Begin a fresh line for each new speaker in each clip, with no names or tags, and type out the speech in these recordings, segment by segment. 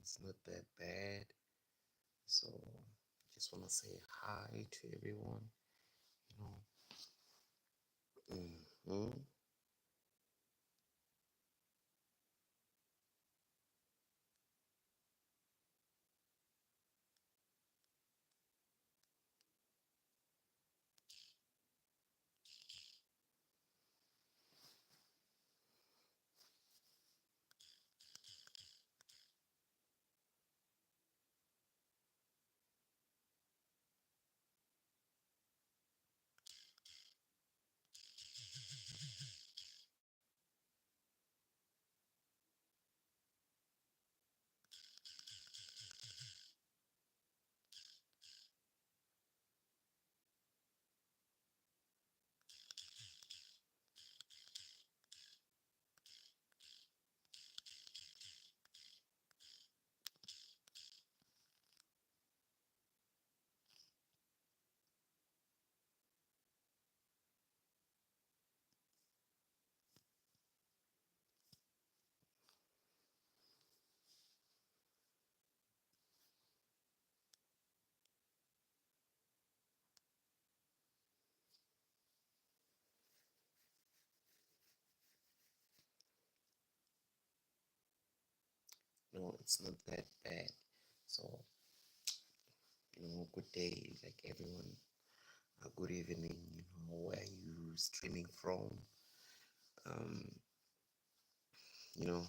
It's not that bad. So just want to say hi to everyone. You know, hmm no, it's not that bad. So good day, like everyone. Good evening. Where are you streaming from? Um, I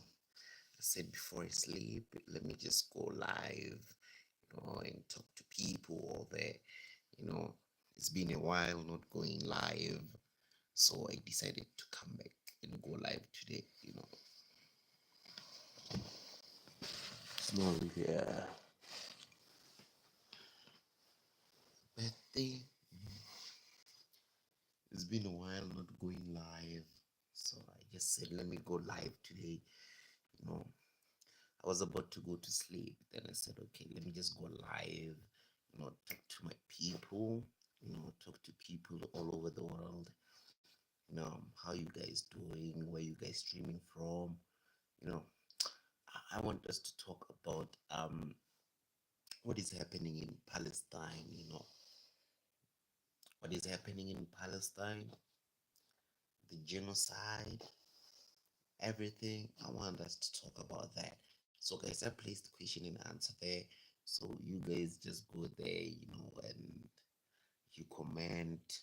said before I sleep, let me just go live, and talk to people all there. You know, it's been a while not going live, so I decided to come back and go live today. It's not really a bad thing. It's been a while not going live, so I just said, let me go live today. You know, I was about to go to sleep. Then I said, okay, let me just go live, talk to my people, talk to people all over the world. How you guys doing? Where you guys streaming from? You know, I want us to talk about what is happening in Palestine, what is happening in Palestine, the genocide, everything. I want us to talk about that. So, guys, I placed the question and answer there. So, you guys just go there, and you comment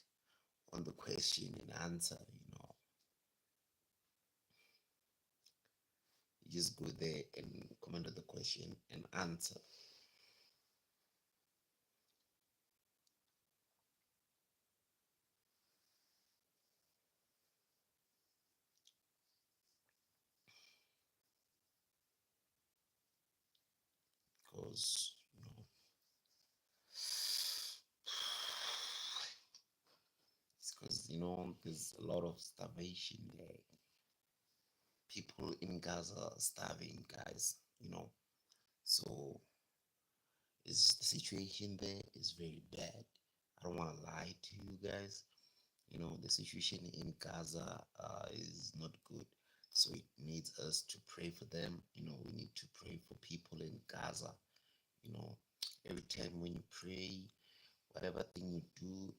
on the question and answer. You just go there and comment on the question and answer. Because, it's because, there's a lot of starvation there. People in Gaza are starving, guys, So is the situation there is very bad. I don't want to lie to you guys. The situation in Gaza is not good. So it needs us to pray for them. We need to pray for people in Gaza. You know, every time when you pray, whatever thing you do,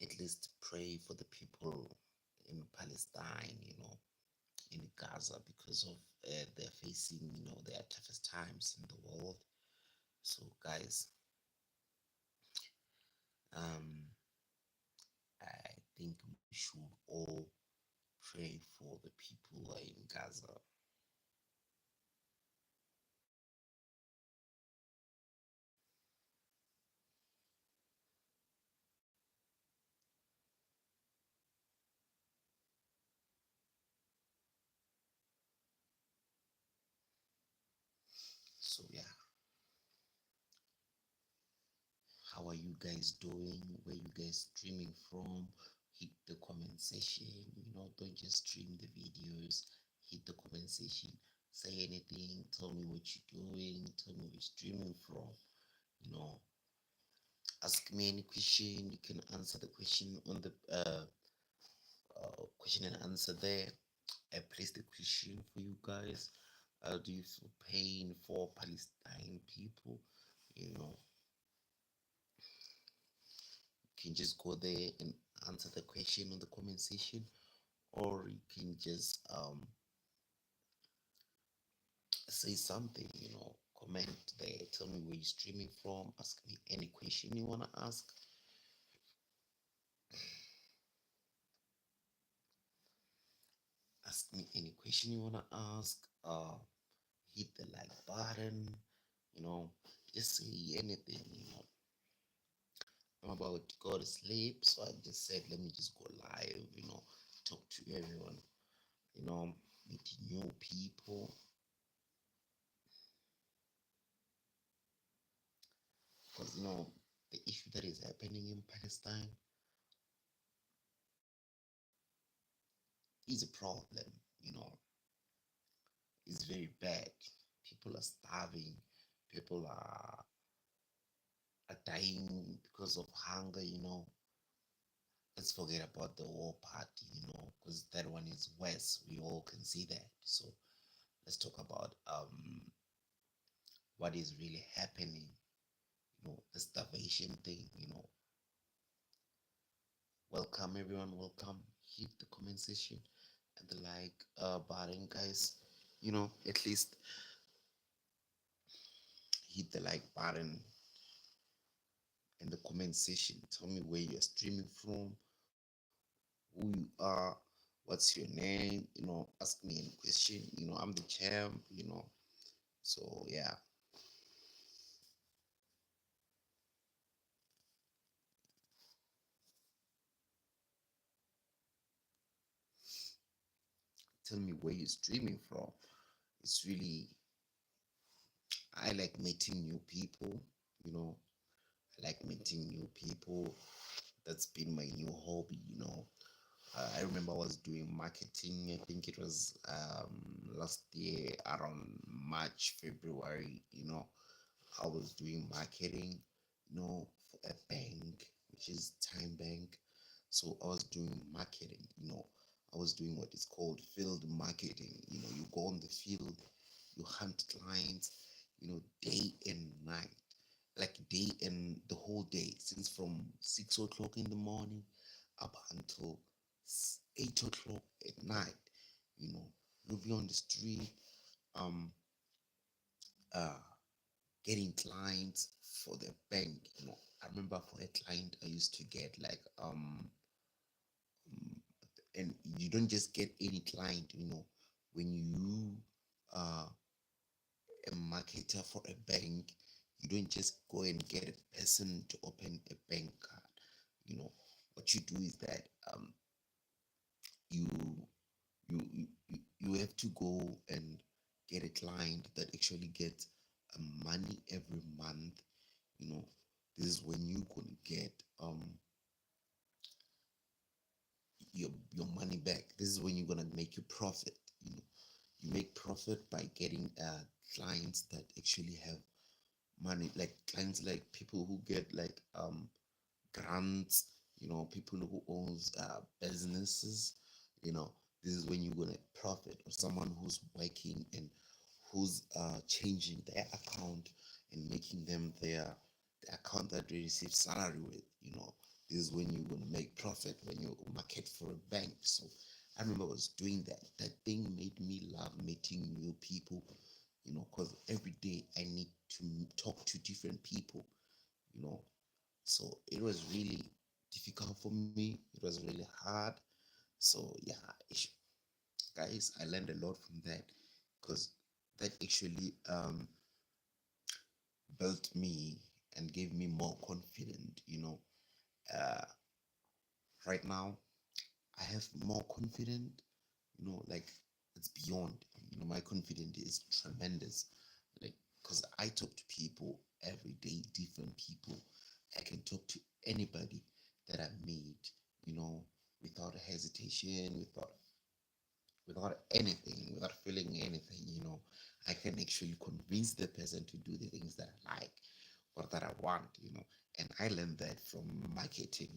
at least pray for the people in Palestine, in Gaza, because of they're facing, their toughest times in the world. So, guys, um, I think we should all pray for the people in Gaza. So, yeah, how are you guys doing? Where you guys streaming from? Hit the comment section. Don't just stream the videos. Hit the comment section. Say anything. Tell me what you're doing. Tell me where you're streaming from. You know, ask me any question. You can answer the question on the question and answer there. I placed the question for you guys. Do you feel pain for Palestine people? You know, you can just go there and answer the question on the comment section, or you can just say something. Comment there. Tell me where you're streaming from. Ask me any question you wanna ask. Ask me any question you wanna ask. Hit the like button. You know, just say anything. I'm about to go to sleep, so I just said, let me just go live. Talk to everyone. Meet new people. Because the issue that is happening in Palestine is a problem. You know, it's very bad. People are starving. People are dying because of hunger. Let's forget about the war part. Because that one is worse. We all can see that. So let's talk about what is really happening. The starvation thing. Welcome everyone. Welcome. Hit the comment section and the like button, guys. At least hit the like button in the comment section. Tell me where you're streaming from, who you are, what's your name. Ask me any question. I'm the champ. So yeah, tell me where you're streaming from. It's really, I like meeting new people. You know, I like meeting new people. That's been my new hobby. I remember I was doing marketing. I think it was last year around March, February. I was doing marketing, for a bank, which is Time Bank. So I was doing marketing. I was doing what is called field marketing. You go on the field, you hunt clients, day and night, like day and the whole day, since from 6 o'clock in the morning up until 8 o'clock at night. You'll be on the street, um, uh, getting clients for the bank. I remember for a client, I used to get like and you don't just get any client. When you uh a marketer for a bank, you don't just go and get a person to open a bank card. What you do is that you you have to go and get a client that actually gets money every month. you know this is when you gonna get your money back. This is when you're gonna make your profit. You make profit by getting clients that actually have money, like clients, like people who get like grants, people who owns businesses. you know this is when you're gonna profit, or someone who's working and who's changing their account and making them the account that they receive salary with. This is when you're gonna make profit when you market for a bank. So I remember I was doing that. That thing made me love meeting new people, because every day I need to talk to different people, you know. So it was really difficult for me. It was really hard. So yeah, guys, I learned a lot from that because that actually built me and gave me more confidence. Uh, right now I have more confidence, like it's beyond, my confidence is tremendous. Like, because I talk to people every day, different people. I can talk to anybody that I meet, you know, without hesitation, without anything, without feeling anything. I can actually convince the person to do the things that I like or that I want. And I learned that from marketing,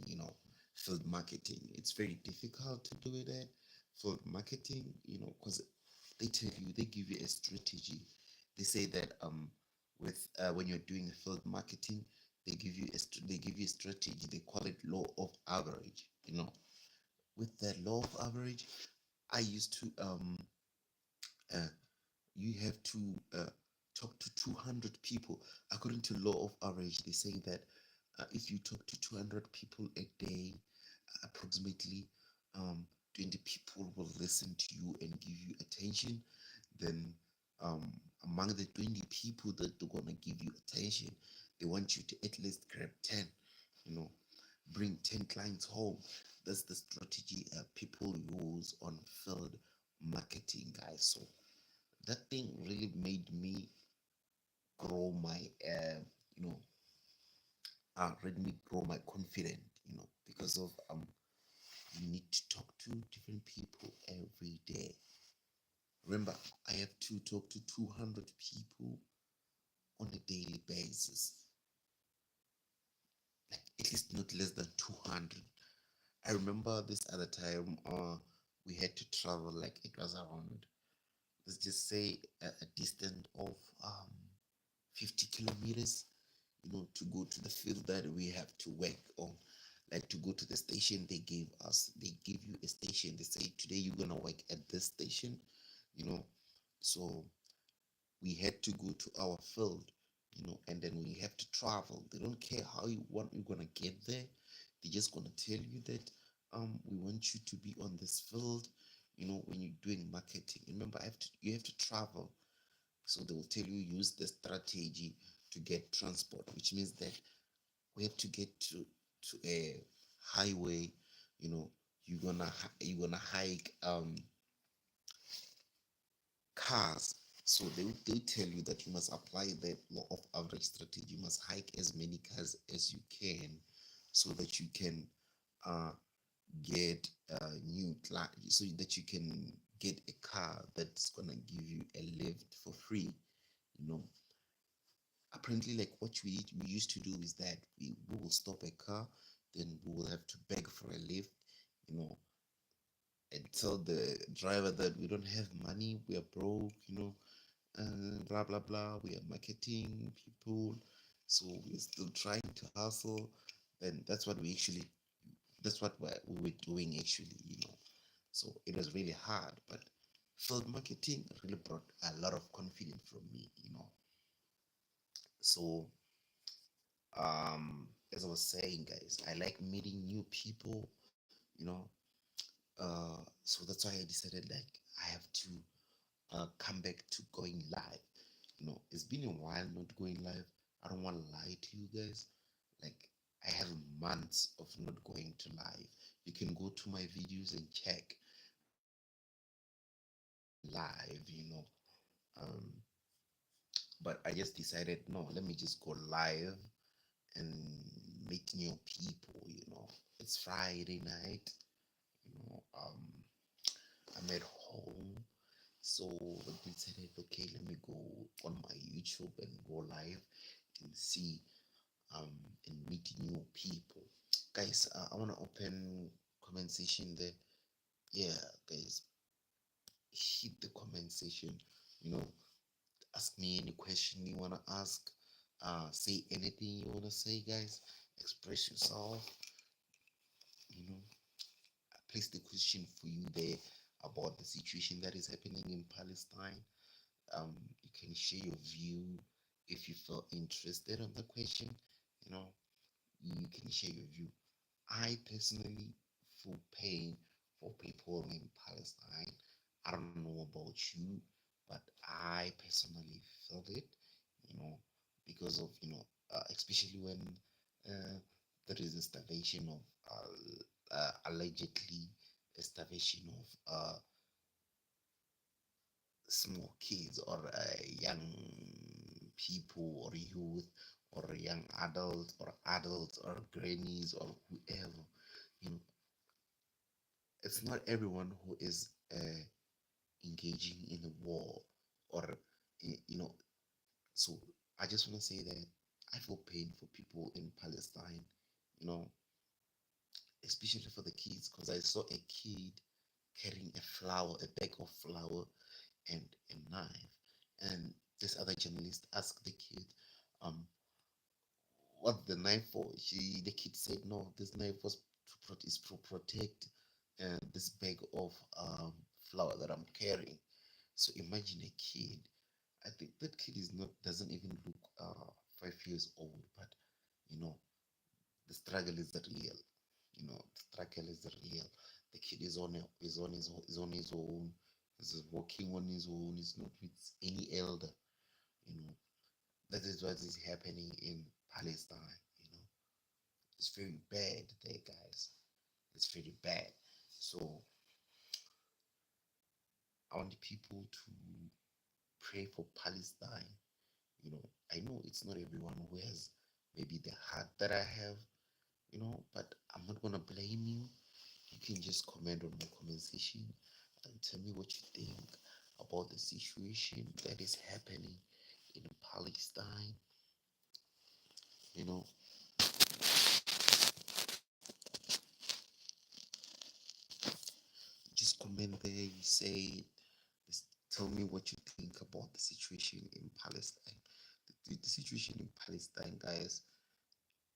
field marketing. It's very difficult to do that. Field marketing, because they give you a strategy. They say that with when you're doing field marketing, they give you a strategy. They call it law of average. With that law of average, I used to uh, you have to talk to 200 people. According to law of average, they say that if you talk to 200 people a day, approximately um, 20 people will listen to you and give you attention. Then um, among the 20 people that they're gonna give you attention, they want you to at least grab 10, you know bring 10 clients home. That's the strategy people use on field marketing, guys. So that thing really made me grow my you know made me grow my confidence, because of you need to talk to different people every day. Remember, I have to talk to 200 people on a daily basis, like at least not less than 200. I remember this other time we had to travel, like it was around, let's just say, a distance of 50 kilometers, to go to the field that we have to work on. Like, to go to the station they give you a station. They say, today you're gonna work at this station, you know. So we had to go to our field, and then we have to travel. They don't care how you're gonna get there. They're just gonna tell you that we want you to be on this field, when you're doing marketing. Remember, you have to travel. So they will tell you, use the strategy to get transport, which means that we have to get to a highway. You know, you're gonna hike cars. So they tell you that you must apply the law of average strategy. You must hike as many cars as you can, so that you can uh, get new so that you can get a car that's gonna give you a lift for free. You know, apparently, like, what we used to do is that we will stop a car, then we will have to beg for a lift, you know, and tell the driver that we don't have money, we are broke, blah blah blah. We are marketing people, so we're still trying to hustle. Then that's what we were doing actually. So it was really hard, but field marketing really brought a lot of confidence from me. So as I was saying, guys, I like meeting new people. So that's why I decided, like, I have to come back to going live. It's been a while not going live. I don't want to lie to you guys. Like, I have months of not going to live. You can go to my videos and check. Live. Um, but I just decided, no, let me just go live and meet new people. It's Friday night. I'm at home. So I decided, okay, let me go on my YouTube and go live and see um and meet new people. Guys, I wanna open comment section there. Yeah, guys, hit the comment section. You know, ask me any question you wanna ask. Say anything you wanna say, guys. Express yourself. place the question for you there about the situation that is happening in Palestine. You can share your view if you feel interested on the question. You know, you can share your view. I personally feel pain for people in Palestine. I don't know about you, but I personally felt it, you know, because of, especially when there is a starvation of, allegedly, a starvation of small kids or young people or youth or young adults or grannies or whoever. You know, it's not everyone who is engaging in a war or you know. So I just want to say that I feel pain for people in Palestine, you know, especially for the kids, because I saw a kid carrying a bag of flour and a knife, and this other journalist asked the kid, um, what the knife for? The kid said, no, this knife was is to protect this bag of flour that I'm carrying. So imagine a kid. I think that kid is not doesn't even look 5 years old, but you know the struggle is real. The struggle is real. The kid is on his own. He's walking on his own. He's not with any elder. You know that is what is happening in Palestine. It's very bad there, guys. It's very bad. So I want people to pray for Palestine. I know it's not everyone who has maybe the heart that I have, but I'm not gonna blame you. You can just comment on my comment section and tell me what you think about the situation that is happening in Palestine. You know, just comment there. You say, just tell me what you think about the situation in Palestine. The situation in Palestine, guys,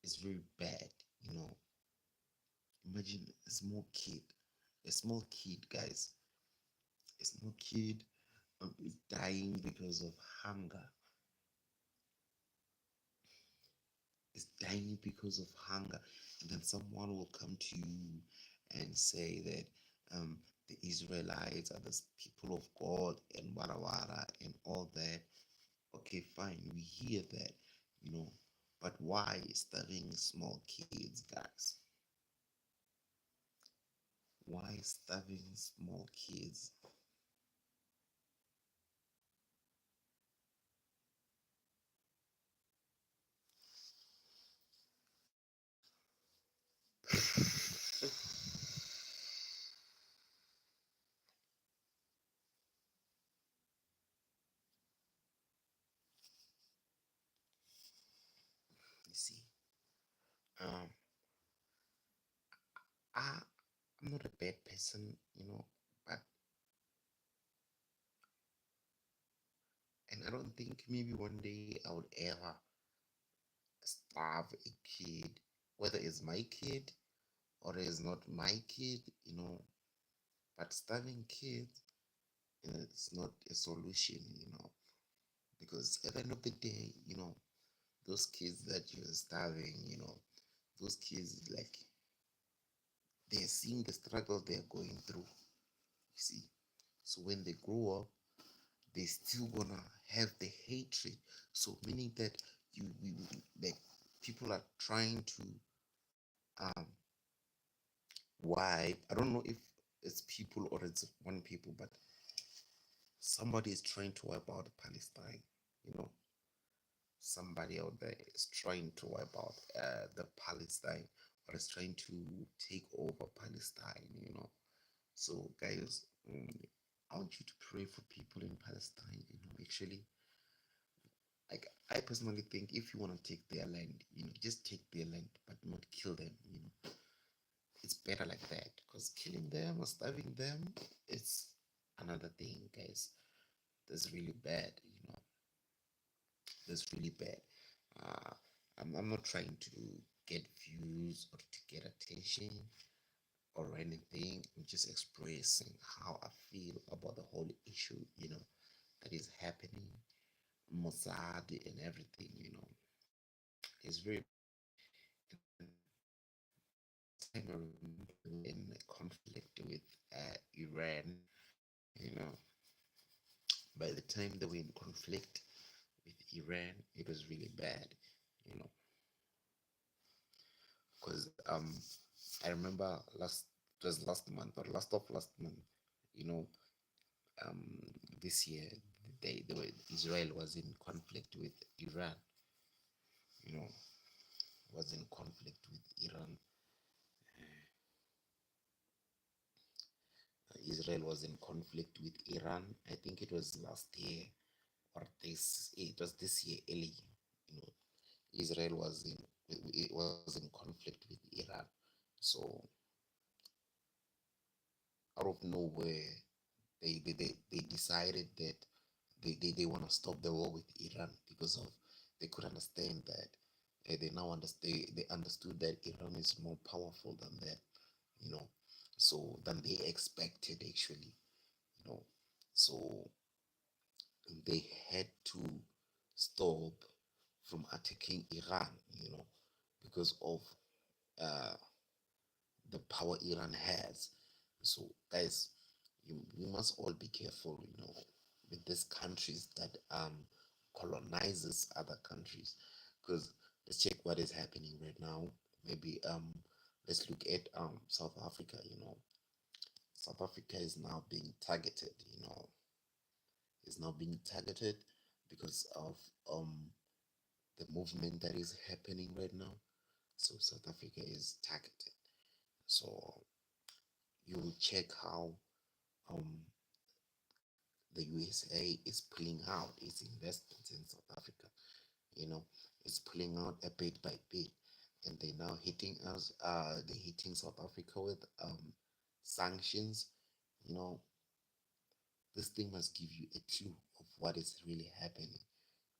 is very bad. You know, imagine a small kid, guys, a small kid is dying because of hunger. Is dying because of hunger, and then someone will come to you and say that the Israelites are the people of God and wada wada and all that. Okay, fine, we hear that, you know, but why starving small kids, guys? Why starving small kids? You see, um, I'm not a bad person, but and I don't think maybe one day I would ever starve a kid, whether it's my kid or it's not my kid, but starving kids is not a solution, because at the end of the day, those kids that you're starving, those kids, like, they're seeing the struggle they're going through, you see. So when they grow up, they still gonna have the hatred. So meaning that like people are trying to um why I don't know if it's people or it's one people, but somebody is trying to wipe out Palestine. You know, somebody out there is trying to wipe out the Palestine or is trying to take over Palestine. So guys, I want you to pray for people in Palestine. Actually, like I personally think if you want to take their land, just take their land, but not kill them. It's better like that because killing them or starving them, it's another thing, guys. That's really bad. That's really bad. I'm not trying to get views or to get attention. or anything. I'm just expressing how I feel about the whole issue, that is happening, Mossad and everything, it's very and by the time I remember they were in a conflict with Iran, you know, by the time they were in conflict with Iran, it was really bad, you know, because I remember it was last month or last of last month, you know, um this year they were Israel was in conflict with Iran, you know, was in conflict with Iran. Israel was in conflict with Iran. I think it was last year or it was this year early. You know, Israel was in it was in conflict with Iran. So out of nowhere, they decided that they want to stop the war with Iran because of they could understand that they now understand they understood that Iran is more powerful than them, you know, so than they expected actually, you know. So they had to stop from attacking Iran, because of uh, the power Iran has. So, guys, you must all be careful, with these countries that colonizes other countries. Because let's check what is happening right now. Maybe let's look at South Africa. South Africa is now being targeted. Is now being targeted because of um the movement that is happening right now. So South Africa is targeted. So you will check how um, the USA is pulling out its investments in South Africa. You know, it's pulling out a bit by bit, and they're now hitting us. They're hitting South Africa with sanctions. You know, this thing must give you a clue of what is really happening.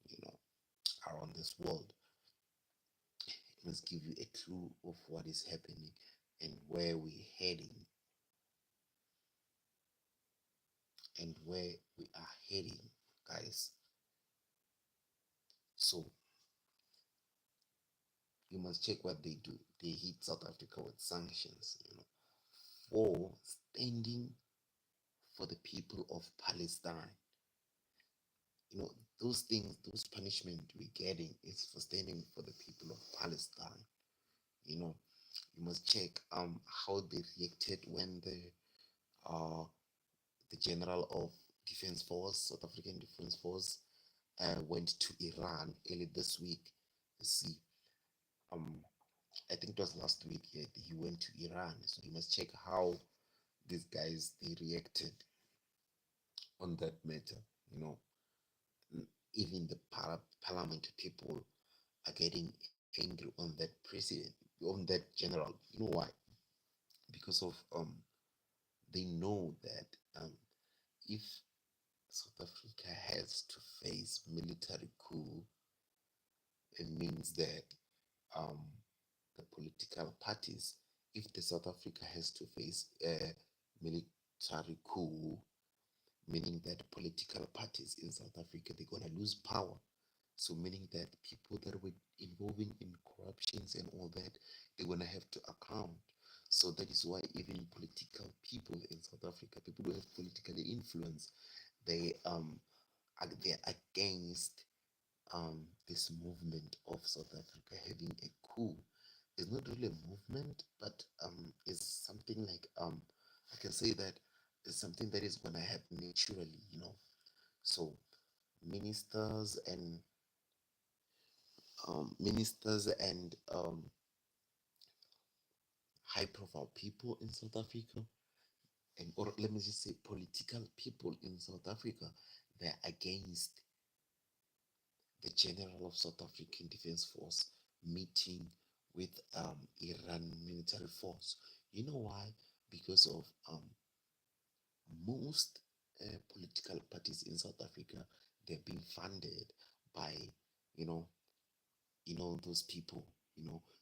You know, around this world, it must give you a clue of what is happening and where we're heading and where we are heading, guys. So you must check what they do. They hit South Africa with sanctions, for standing for the people of Palestine. You know, those things, those punishment we're getting is for standing for the people of Palestine. You know, you must check how they reacted when uh the general of defense force, South African defense force, went to Iran early this week. You see, um, I think it was last week. Yeah, he went to Iran, so you must check how these guys they reacted on that matter. You know, even the parliament people are getting angry on that president, on that general. You know why? Because of they know that if South Africa has to face military coup, it means that um, the political parties, if the South Africa has to face a military coup, meaning that political parties in South Africa they're gonna lose power. So meaning that people that were involving in corruptions and all that, they're gonna have to account. So that is why even political people in South Africa, people who have political influence, they they're against this movement of South Africa having a coup. It's not really a movement, but it's something like I can say that it's something that is gonna happen naturally. So ministers and high profile people in South Africa, and or let me just say political people in South Africa, they're against the general of South African Defense Force meeting with Iran military force. You know why? Because of most political parties in South Africa, they're being funded by, you know, those people,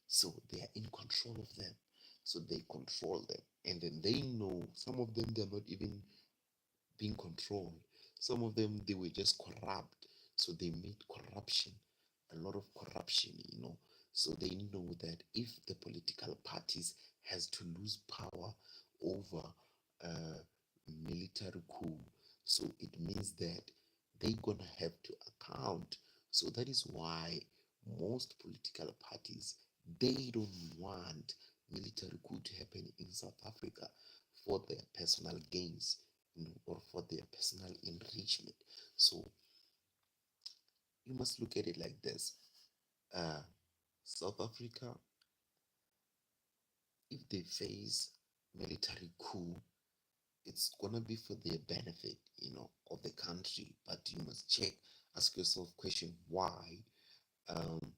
so they are in control of them. so they control them. And then they know some of them they're not even being controlled. Some of them they were just corrupt, so they made corruption, a lot of corruption, So they know that if the political parties has to lose power over a military coup, so it means that they're gonna have to account. So that is why most political parties they don't want military coup to happen in South Africa for their personal gains, or for their personal enrichment. So you must look at it like this. Uh, South Africa, if they face military coup, it's gonna be for their benefit, of the country. But you must ask yourself question why um,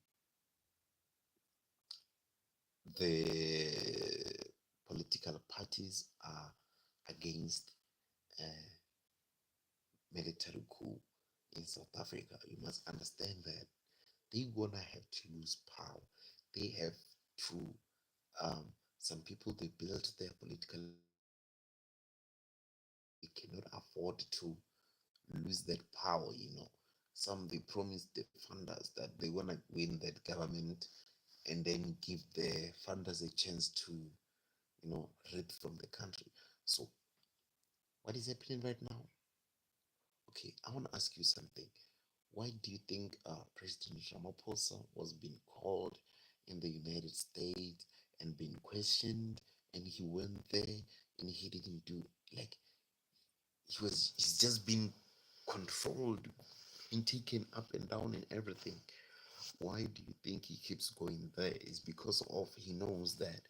the political parties are against military coup in South Africa. You must understand that they're gonna have to lose power. They have to. Some people they built their political they cannot afford to lose that power. Some they promised the funders that they wanna win that government and then give the funders a chance to reap from the country. So what is happening right now? Okay, I want to ask you something. Why do you think President Ramaphosa was being called in the United States and being questioned, and he went there and he didn't do, like, he's just been controlled, been taken up and down and everything. Why do you think he keeps going there? Is because of he knows that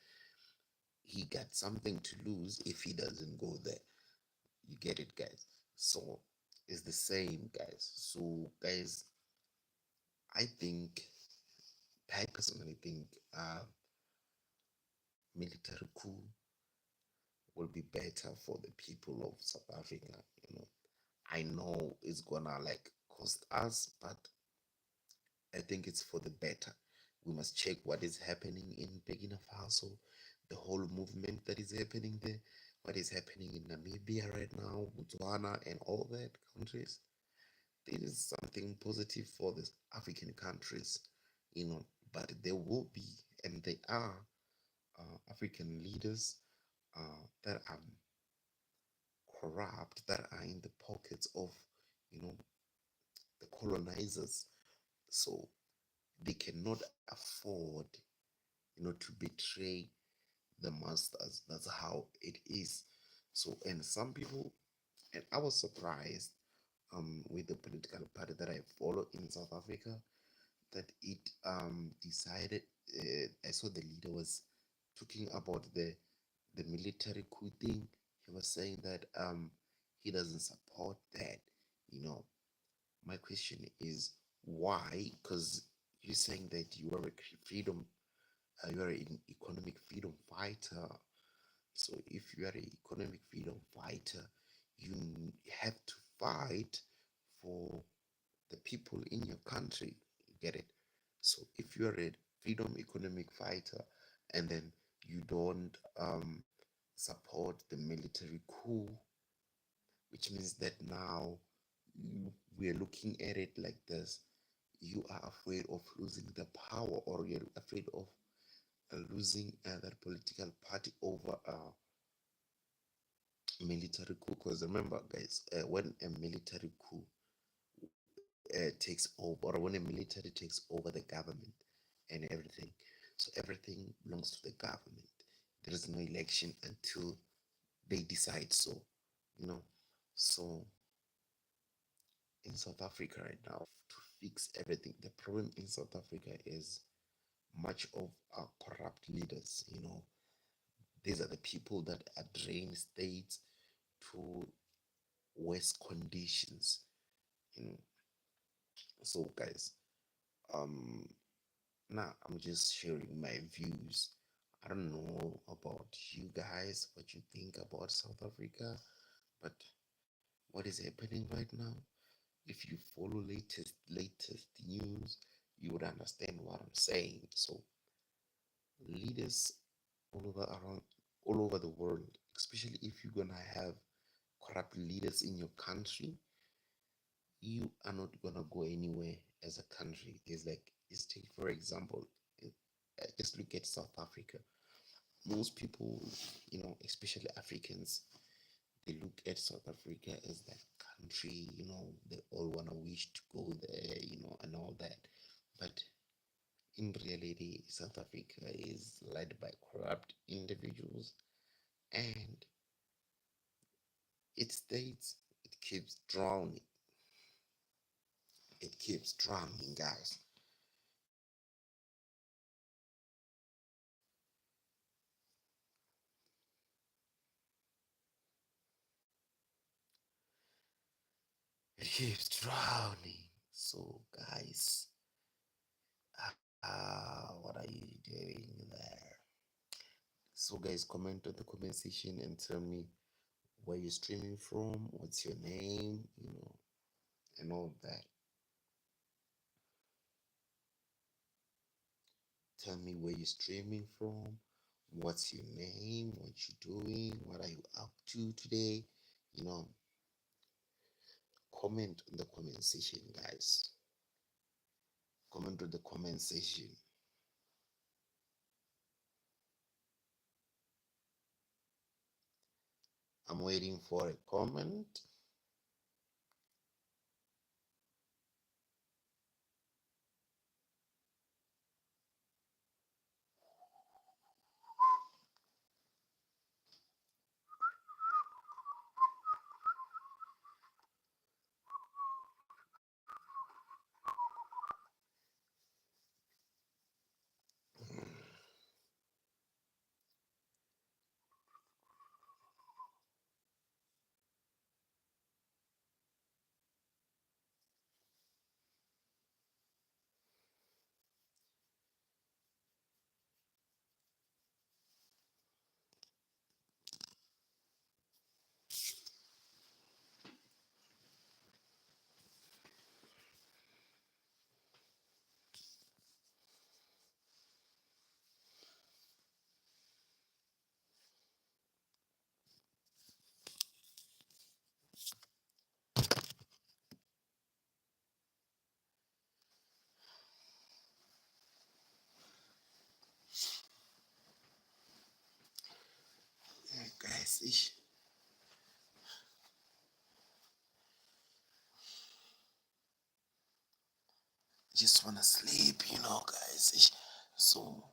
he got something to lose if he doesn't go there. You get it, guys? So it's the same, guys. So, guys, I think, I personally think, military coup will be better for the people of South Africa. You know, I know it's gonna like cost us, but I think it's for the better. We must check what is happening in Burkina Faso, the whole movement that is happening there, what is happening in Namibia right now, Botswana, and all that countries. This is something positive for the African countries, but there will be, and there are African leaders that are corrupt, that are in the pockets of, you know, the colonizers. So they cannot afford, to betray the masters. That's how it is. So, and some people, and I was surprised with the political party that I follow in South Africa that it decided. I saw the leader was talking about the military coup thing. He was saying that he doesn't support that. You know, my question is why? Because you're saying that you are a freedom, you are an economic freedom fighter. So if you are an economic freedom fighter, you have to fight for the people in your country. You get it? So if you're a freedom economic fighter and then you don't support the military coup, which means that now we're looking at it like this. You are afraid of losing the power, or you're afraid of losing that political party over military coup. Because remember, guys, when a military coup takes over, or when a military takes over the government and everything, so everything belongs to the government. There is no election until they decide so, you know. So in South Africa right now, to fix everything, the problem in South Africa is much of our corrupt leaders. These are the people that are drain states to worse conditions. You know, so guys, um, now I'm just sharing my views. I don't know about you guys, what you think about South Africa, but what is happening right now? If you follow latest news, you would understand what I'm saying. So leaders all over around all over the world, especially if you're gonna have corrupt leaders in your country, you are not gonna go anywhere as a country. It's like, just take for example, just look at South Africa. Most people, especially Africans, they look at South Africa as that country, they all wanna wish to go there, and all that. But in reality, South Africa is led by corrupt individuals, and it states it keeps drowning. It keeps drowning, guys. It keeps drowning. So, guys, what are you doing there? So, guys, comment on the comment section and tell me where you're streaming from, what's your name, and all that. Tell me where you're streaming from, what's your name, what you doing, what are you up to today. You know, comment on the comment section, guys. Comment on the comment section. I'm waiting for a comment. Yeah, guys, ich just wanna sleep, guys. So,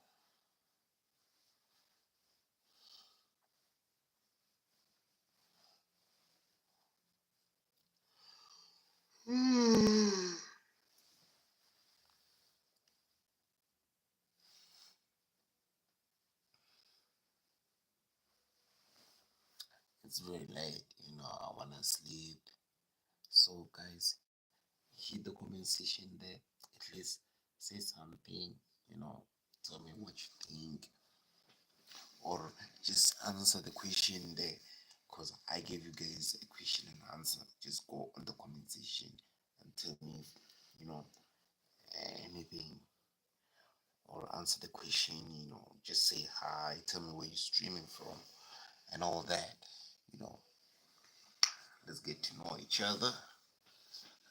it's very late, I wanna sleep. So, guys, hit the comment section there. At least say something, tell me what you think, or just answer the question there. Because I gave you guys a question and answer. Just go on the comment section and tell me if, you know, anything, or answer the question, just say hi, tell me where you're streaming from, and all that. You know, let's get to know each other.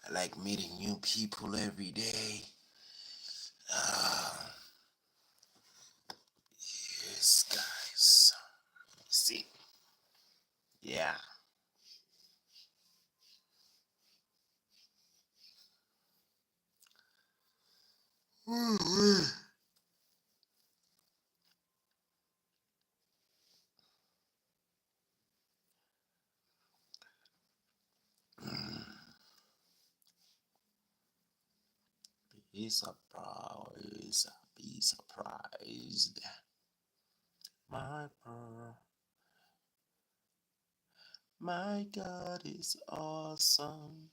I like meeting new people every day. Uh, yes, guys. See, yeah. Be surprised, be surprised. My my God is awesome.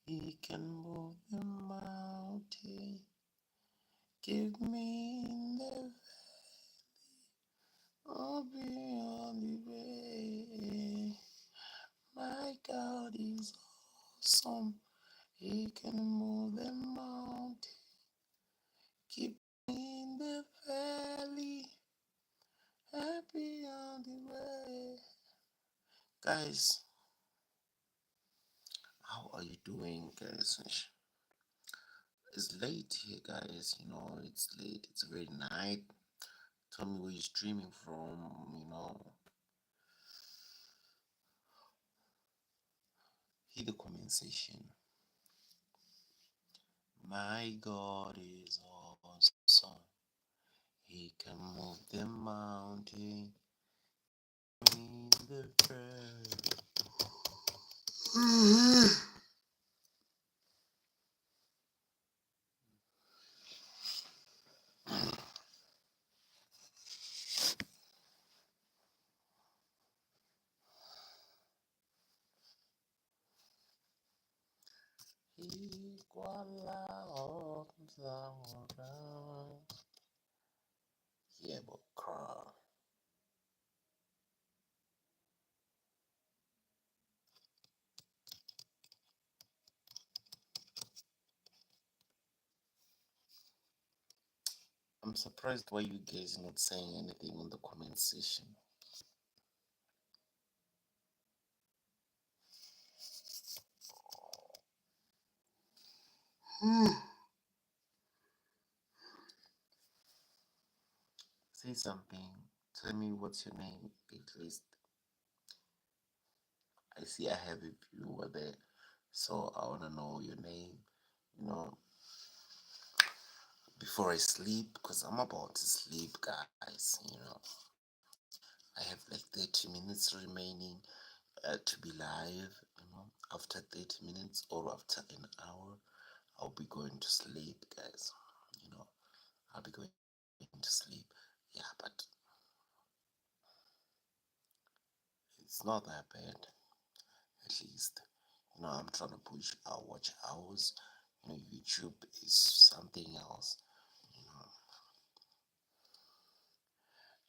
He can move the mountain. Give me the oh beyond the way. My God is awesome. He can move the mountain. Keep me in the valley Guys, how are you doing, guys? It's late here, guys. It's late. It's very night. Tell me where you're streaming from. Hit the comment section. My God is awesome. He can move the mountain in the prayer. Iguala yeah, but cry. I'm surprised why you guys not saying anything on the comment section. Say something. Tell me what's your name, at least. I see I have a viewer there, so I wanna know your name. You know, before I sleep, because I'm about to sleep, guys. I have like 30 minutes remaining to be live. After 30 minutes or after an hour, I'll be going to sleep, guys. You know, I'll be going to sleep. Yeah, but it's not that bad. At least, I'm trying to push our watch hours. YouTube is something else. You know,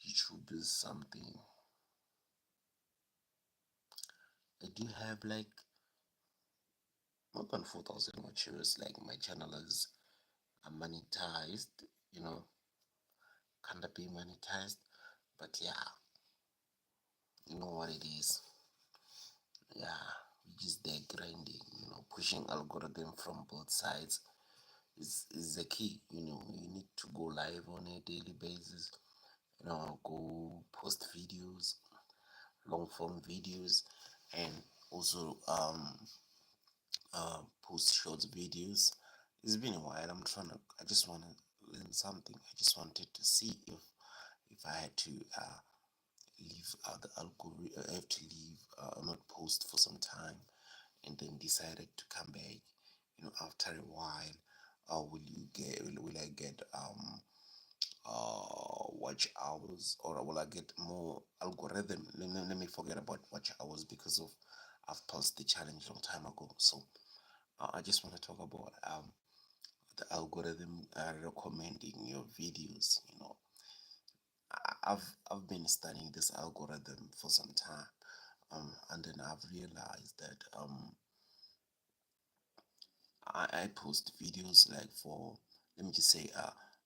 YouTube is something. I do have like more than 4,000 watchers. Like my channel is monetized. You know, kind of be monetized, but yeah, you know what it is. Yeah, we just there grinding. Pushing algorithm from both sides is the key. You need to go live on a daily basis. Go post videos, long form videos, and also post short videos. It's been a while. I just want to learn something. I just wanted to see if I had to leave the algorithm. I have to leave, not post for some time, and then decided to come back. After a while, will I get watch hours, or will I get more algorithm? Let me forget about watch hours because of I've paused the challenge long time ago. So I just want to talk about the algorithm recommending your videos. I've been studying this algorithm for some time, and then I've realized that I post videos like for, let me just say,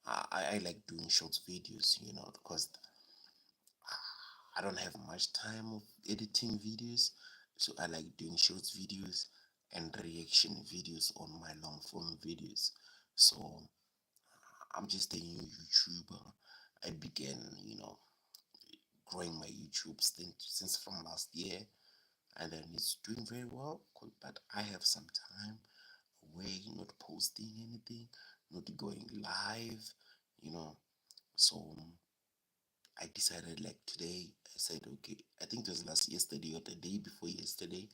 I like doing short videos, because I don't have much time of editing videos, so I like doing short videos and reaction videos on my long form videos. So I'm just a new YouTuber. I began, growing my YouTube since from last year, and then it's doing very well. But I have some time away, not posting anything, not going live, you know. So I decided like today, I said, okay, I think it was last yesterday or the day before yesterday,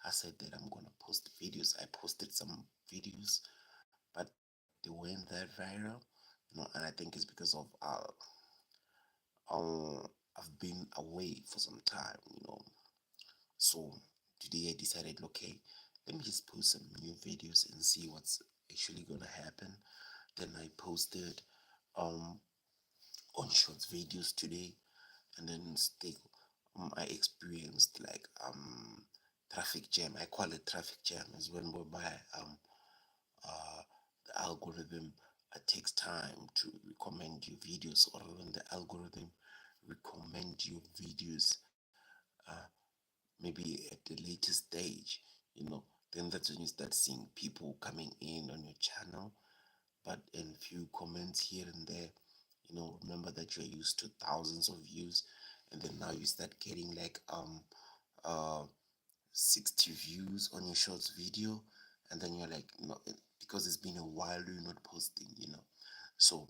I said that I'm gonna post videos. I posted some videos, but they weren't that viral, and I think it's because of I've been away for some time. So today I decided, okay, let me just post some new videos and see what's actually gonna happen. Then I posted um on short videos today, and then still I experienced like traffic jam. I call it traffic jam, is when whereby the algorithm takes time to recommend you videos, or when the algorithm recommend you videos maybe at the later stage, then that's when you start seeing people coming in on your channel, but in few comments here and there. Remember that you're used to thousands of views, and then now you start getting like uh 60 views on your shorts video, and then you're like, no, because it's been a while you're not posting. So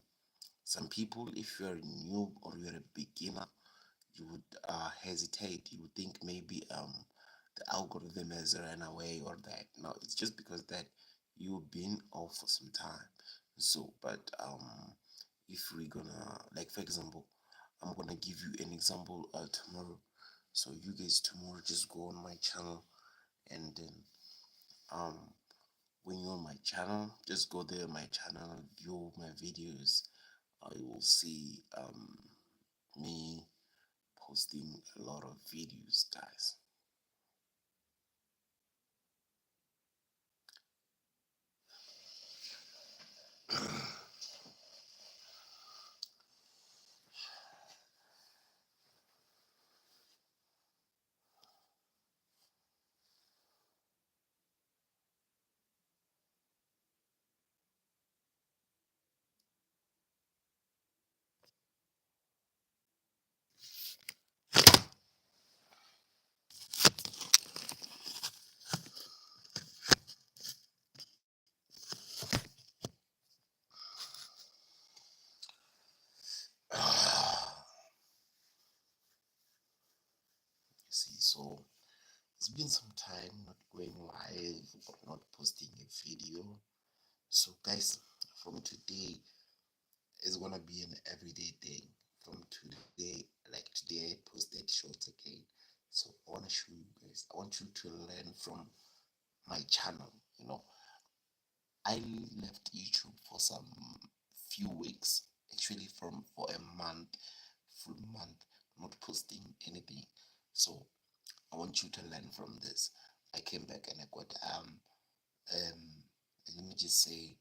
some people, if you're new or you're a beginner, you would hesitate. You would think maybe the algorithm has ran away or that. No, it's just because that you've been off for some time. So, but if we're gonna, like, for example, I'm gonna give you an example tomorrow. So you guys tomorrow just go on my channel, and then um when you're on my channel, just go there on my channel and view my videos. You will see me posting a lot of videos, guys. You see, so it's been some time not going live or not posting a video. So, guys, from today, it's gonna be an everyday thing. From today, like today, I posted shorts again. So, I want to show you guys. I want you to learn from my channel. I left YouTube for some few weeks, actually, for a month, full month, not posting anything. So I want you to learn from this. I came back and I got um let me just say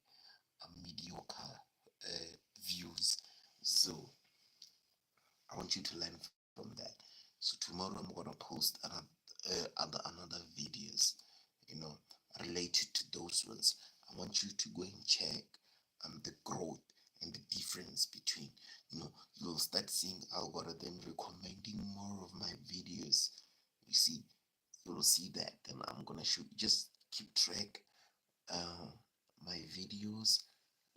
a mediocre views. So I want you to learn from that. So tomorrow I'm gonna post another videos, you know, related to those ones. I want you to go and check the growth and the difference between, you'll start seeing algorithm recommending more of my videos. You see, you'll see that. Then I'm gonna shoot. Just keep track uh, my videos.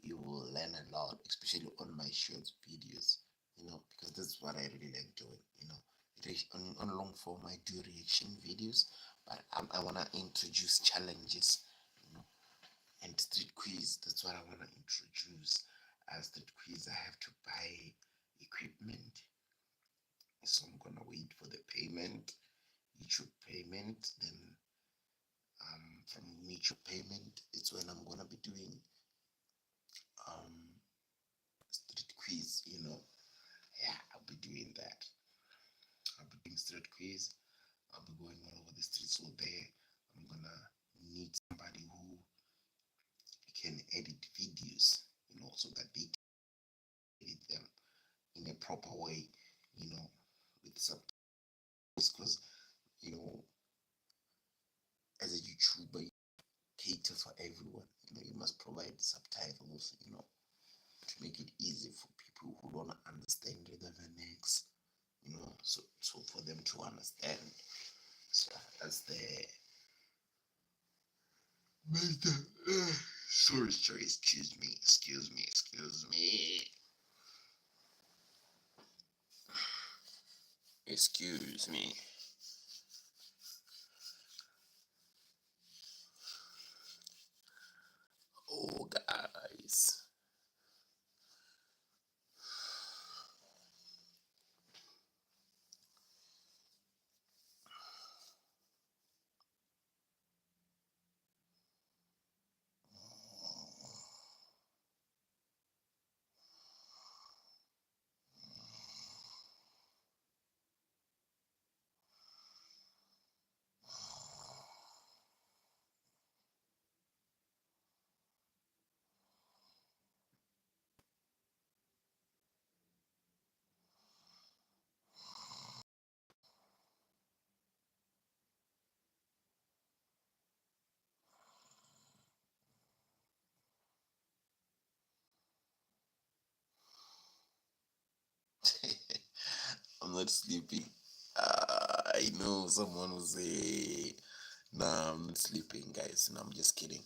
You will learn a lot, especially on my short videos. Because that's what I really like doing. On long form I do reaction videos, but I wanna introduce challenges, and street quiz. That's what I wanna introduce. As street quiz, I have to buy equipment, so I'm gonna wait for the payment, YouTube payment. Then from YouTube payment, it's when I'm gonna be doing um street quiz. Yeah, I'll be doing that. I'll be doing street quiz. I'll be going all over the streets. So there, I'm gonna need somebody who can edit videos, so that they can edit them in a proper way, you know, with subtitles. Because, you know, as a YouTuber, you cater for everyone. You must provide subtitles, to make it easy for people who don't understand the vernacs, so for them to understand. So that's the sorry, excuse me. Oh, guys. not sleeping. I know someone will say, "Nah, I'm not sleeping, guys." No, I'm just kidding.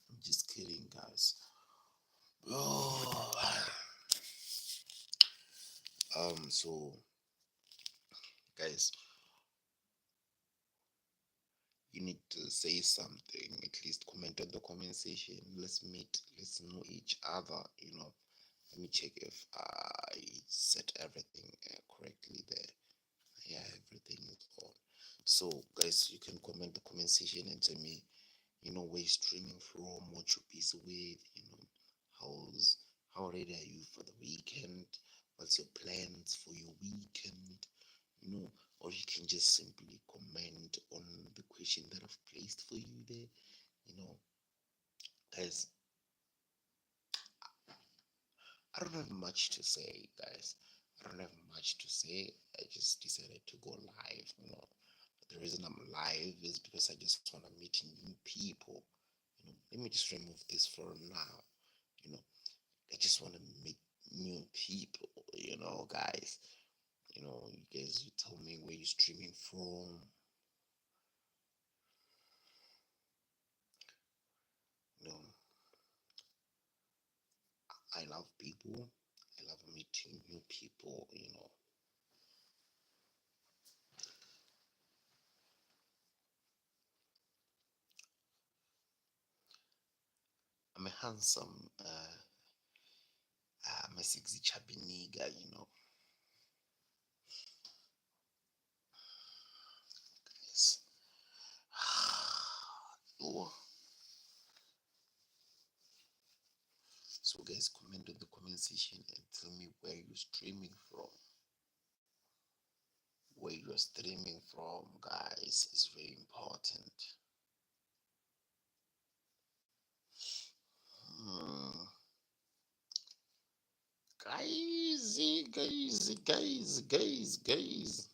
I'm just kidding, guys. Oh, so guys, you need to say something. At least comment on the comment section. Let's meet. Let's know each other. Let me check if I set everything correctly there. Yeah, everything is on. So, guys, you can comment the comment section and tell me, where you're streaming from, what you're busy with, how's how ready are you for the weekend, what's your plans for your weekend, you know, or you can just simply comment on the question that I've placed for you there, you know, guys. I don't have much to say, guys. I don't have much to say. I just decided to go live. The reason I'm live is because I just want to meet new people. Let me just remove this for now. You know, I just want to meet new people. Guys. You guys, you tell me where you're streaming from. You know, I love people. I love meeting new people. I'm a handsome, I'm a sexy chubby nigga. Yes. Oh. So guys, comment in the comment section and tell me where you're streaming from. Where you're streaming from, guys, is very important. Hmm. Guys, guys, guys, guys, guys.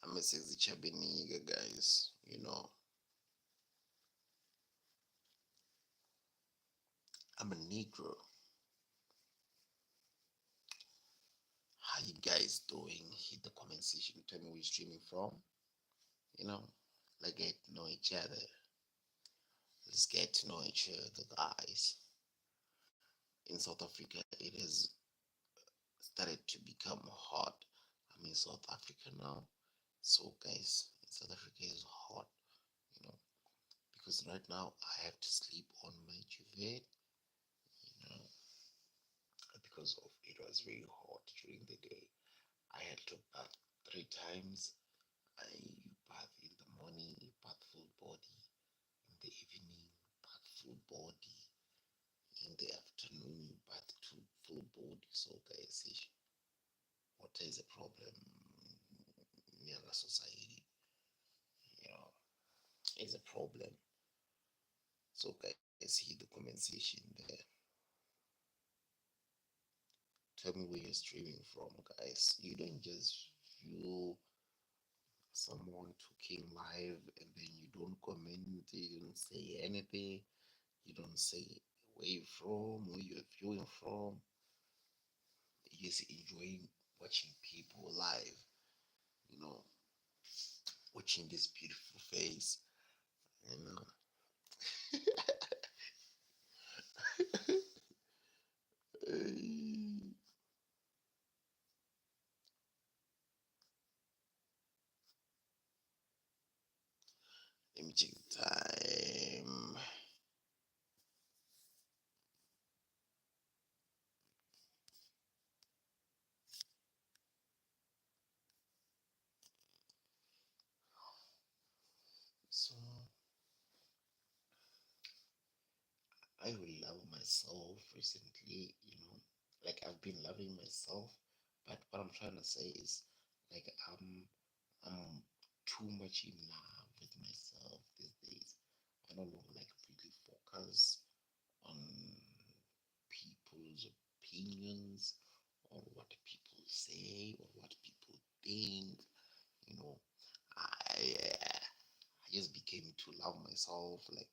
I'm a sexy chubby nigga, guys. I'm a Negro. How you guys doing? Hit the comment section. Tell me where you're streaming from. You know, let's get to know each other. Let's get to know each other, guys. In South Africa, it has started to become hot. I'm in South Africa now. So, guys, in South Africa is hot, you know, because right now I have to sleep on my duvet, you know, because of it was very hot during the day. I had to bath 3 times. You bath in the morning, you bath full body. In the evening, bath full body. In the afternoon, you bath full body. So, guys, water is a problem in our society. You know, it's a problem. So, guys, hit the comment section there. Tell me where you're streaming from, guys. You don't just view someone talking live and then you don't comment, you don't say anything, you don't say where you're from, where you're viewing from. You're just enjoying watching people live, you know, watching this beautiful face, you know. Let me check the time. So I will love myself recently, like I've been loving myself, but what I'm trying to say is like I'm too much in love with myself these days. I don't know, like really focus on people's opinions or what people to love myself, like,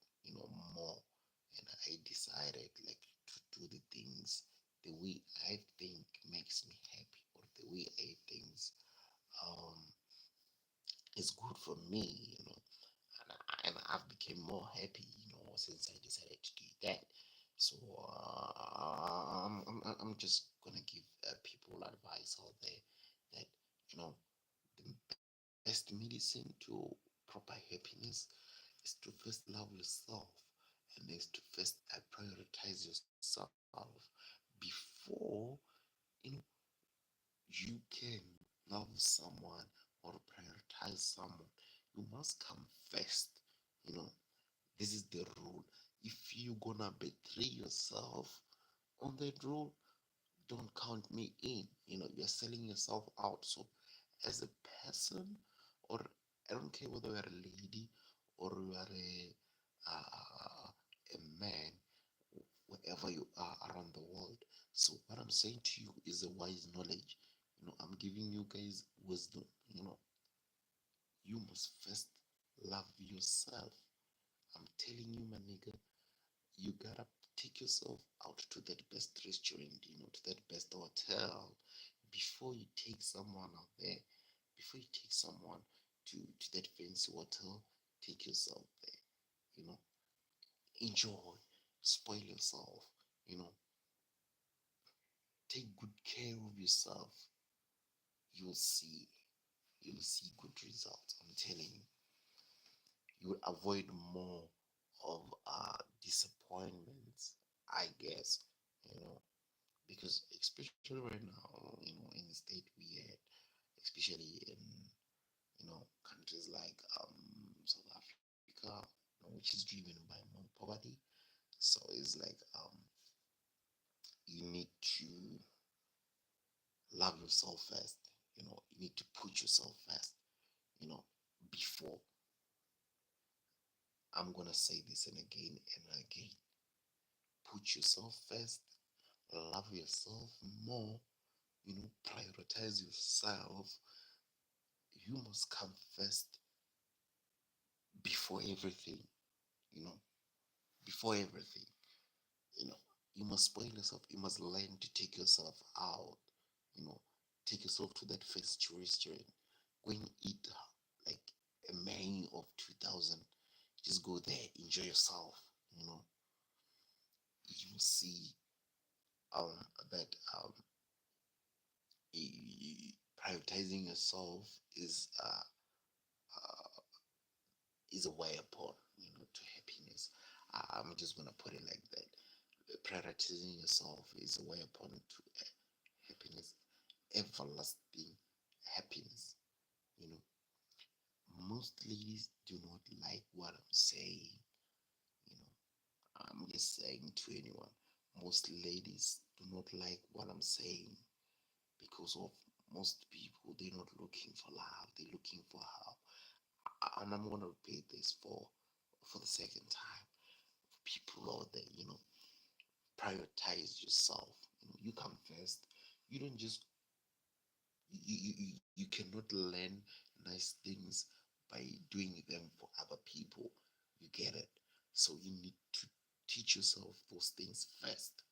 more. And I decided, like, to do the things the way I think makes me happy, or the way I think um is good for me, and I've become more happy, since I decided to do that. So I'm just gonna give people advice out there that, you know the best medicine to proper happiness is to first love yourself, and is to first prioritize yourself before, you know you can love someone or prioritize someone. You must come first. You know, this is the rule. If you gonna betray yourself on that rule, don't count me in. You're selling yourself out. So, as a person, or I don't care whether you're a lady or you are a man, wherever you are around the world. So, what I'm saying to you is a wise knowledge. I'm giving you guys wisdom. You know, you must first love yourself. I'm telling you, my nigga, you gotta take yourself out to that best restaurant, to that best hotel, before you take someone out there. Before you take someone to that fancy hotel, take yourself there. You know, enjoy, spoil yourself. You know, take good care of yourself. You'll see, you'll see good results. I'm telling you, you will avoid more of disappointments, I guess. You know, because especially right now, in the state we at, especially in countries like South Africa, which is driven by more poverty. So it's like, you need to love yourself first. You need to put yourself first. You know, before, I'm gonna say this and again and again. Put yourself first. Love yourself more. Prioritize yourself. You must come first before everything. You know, before everything. You know, you must spoil yourself. You must learn to take yourself out. You know, take yourself to that first restaurant. Go and eat like a menu of 2,000. Just go there, enjoy yourself. You know, you will see that prioritizing yourself uh, is a way upon, to happiness. I'm just gonna put it like that. Prioritizing yourself is a way upon to happiness, everlasting happiness. You know, most ladies do not like what I'm saying. You know, I'm just saying to anyone, most ladies do not like what I'm saying, because of most people, they're not looking for love, they're looking for help. And I'm gonna repeat this for the second time. People out there, prioritize yourself. You come first. You don't just you cannot learn nice things by doing them for other people. You get it? So you need to teach yourself those things first.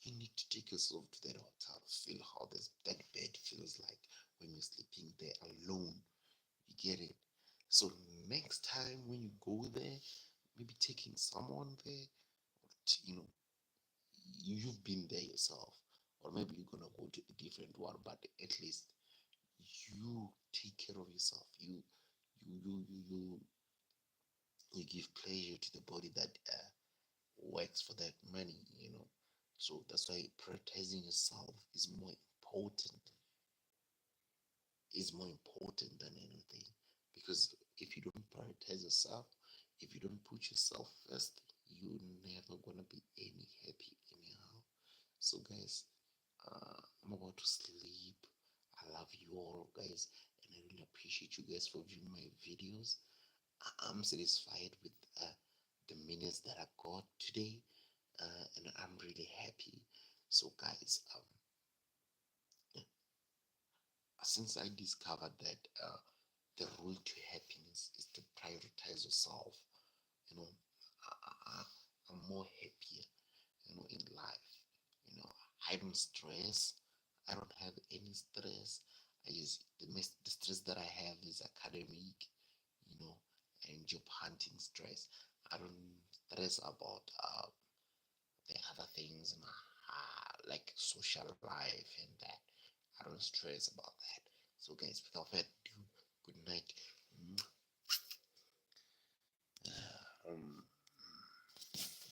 You need to take yourself to that hotel, feel how that bed feels like when you're sleeping there alone. You get it? So next time when you go there, maybe taking someone there, you know, you've been there yourself, or maybe you're gonna go to a different one, but at least you take care of yourself. You you you you, you give pleasure to the body that works for that money. So that's why prioritizing yourself is more important than anything. Because if you don't prioritize yourself, if you don't put yourself first, you're never gonna be any happy anyhow. So guys, I'm about to sleep. I love you all, guys, and I really appreciate you guys for viewing my videos. I'm satisfied with the minutes that I got today, and I'm really happy. So guys, since I discovered that the rule to happiness is to prioritize yourself. You know, I'm more happier, in life. I don't stress. I don't have any stress. I just the stress that I have is academic, you know, and job hunting stress. I don't stress about the other things in my like social life and that. I don't stress about that. So guys, without further ado, good night.